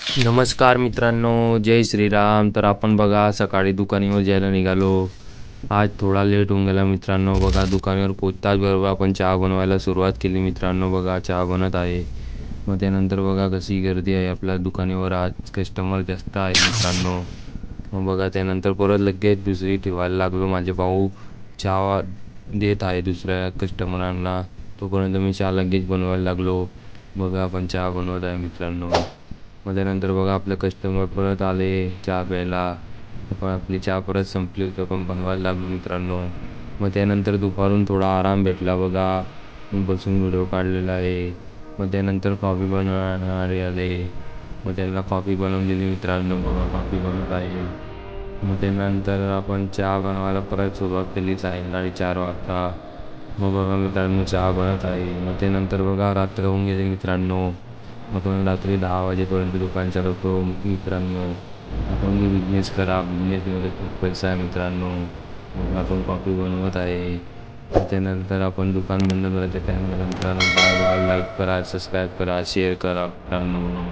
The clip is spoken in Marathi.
नमस्कार मित्रांनो, जय श्रीराम. तर आपण बघा सकाळी दुकानावर जायला निघालो. आज थोडा लेट होऊन गेला मित्रांनो. बघा दुकानावर पोहोचताच बरोबर आपण चहा बनवायला सुरुवात केली मित्रांनो. बघा चहा बनत आहे. मग त्यानंतर बघा कशी गर्दी आहे आपल्या दुकानावर. आज कस्टमर जास्त आहे मित्रांनो. मग बघा त्यानंतर परत लगेच दुसरी ठेवायला लागलो. माझे भाऊ चहा देत आहे दुसऱ्या कस्टमरांना. तोपर्यंत मी चहा लगेच बनवायला लागलो. बघा आपण चहा बनवत आहे मित्रांनो. मग त्यानंतर बघा आपले कस्टमर परत आले चहा प्यायला. पण आपली चहा परत संपली होती, पण बनवायला लागलो मित्रांनो. मग त्यानंतर दुपारून थोडा आराम भेटला बघा. मी बसून व्हिडिओ काढलेला आहे. मग त्यानंतर कॉफी बनवणारे आले. मग त्यांना कॉफी बनवून दिली मित्रांनो. बघा कॉफी बनवत आहे. मग त्यानंतर आपण चहा बनवायला परत सुरुवात केली सायंकाळी 4 वाजता. मग बघा मित्रांनो चहा बनत आहे. मग त्यानंतर बघा रात्र होऊन गेली मित्रांनो. मग आपण रात्री 10 वाजेपर्यंत दुकान चालवतो मित्रांनो. आपण बिझनेस करा, बिझनेसमध्ये खूप पैसा आहे मित्रांनो. मग आपण कॉफी बनवत आहे. त्यानंतर आपण दुकान बंद करायचं टाईम झाल्यानंतर लाईक करा, सबस्क्राईब करा, शेअर करा मित्रांनो.